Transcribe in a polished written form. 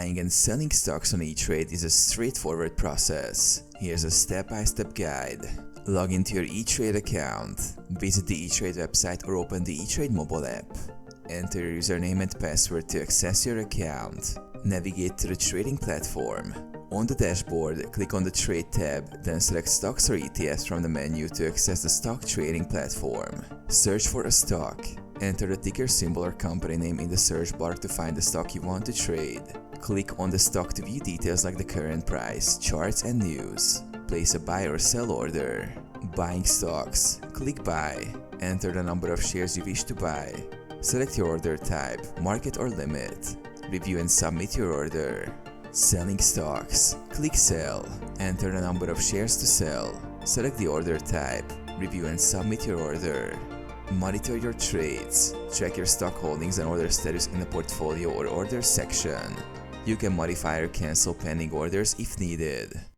Buying and selling stocks on Etrade is a straightforward process. Here's a step-by-step guide. Log into your Etrade account, visit the Etrade website or open the Etrade mobile app. Enter your username and password to access your account. Navigate to the trading platform. On the dashboard, click on the Trade tab, then select Stocks or ETFs from the menu to access the stock trading platform. Search for a stock. Enter the ticker symbol or company name in the search bar to find the stock you want to trade. Click on the stock to view details like the current price, charts, and news. Place a buy or sell order. Buying stocks. Click Buy. Enter the number of shares you wish to buy. Select your order type, market or limit. Review and submit your order. Selling stocks. Click Sell. Enter the number of shares to sell. Select the order type. Review and submit your order. Monitor your trades. Track your stock holdings and order status in the portfolio or orders section. You can modify or cancel pending orders if needed.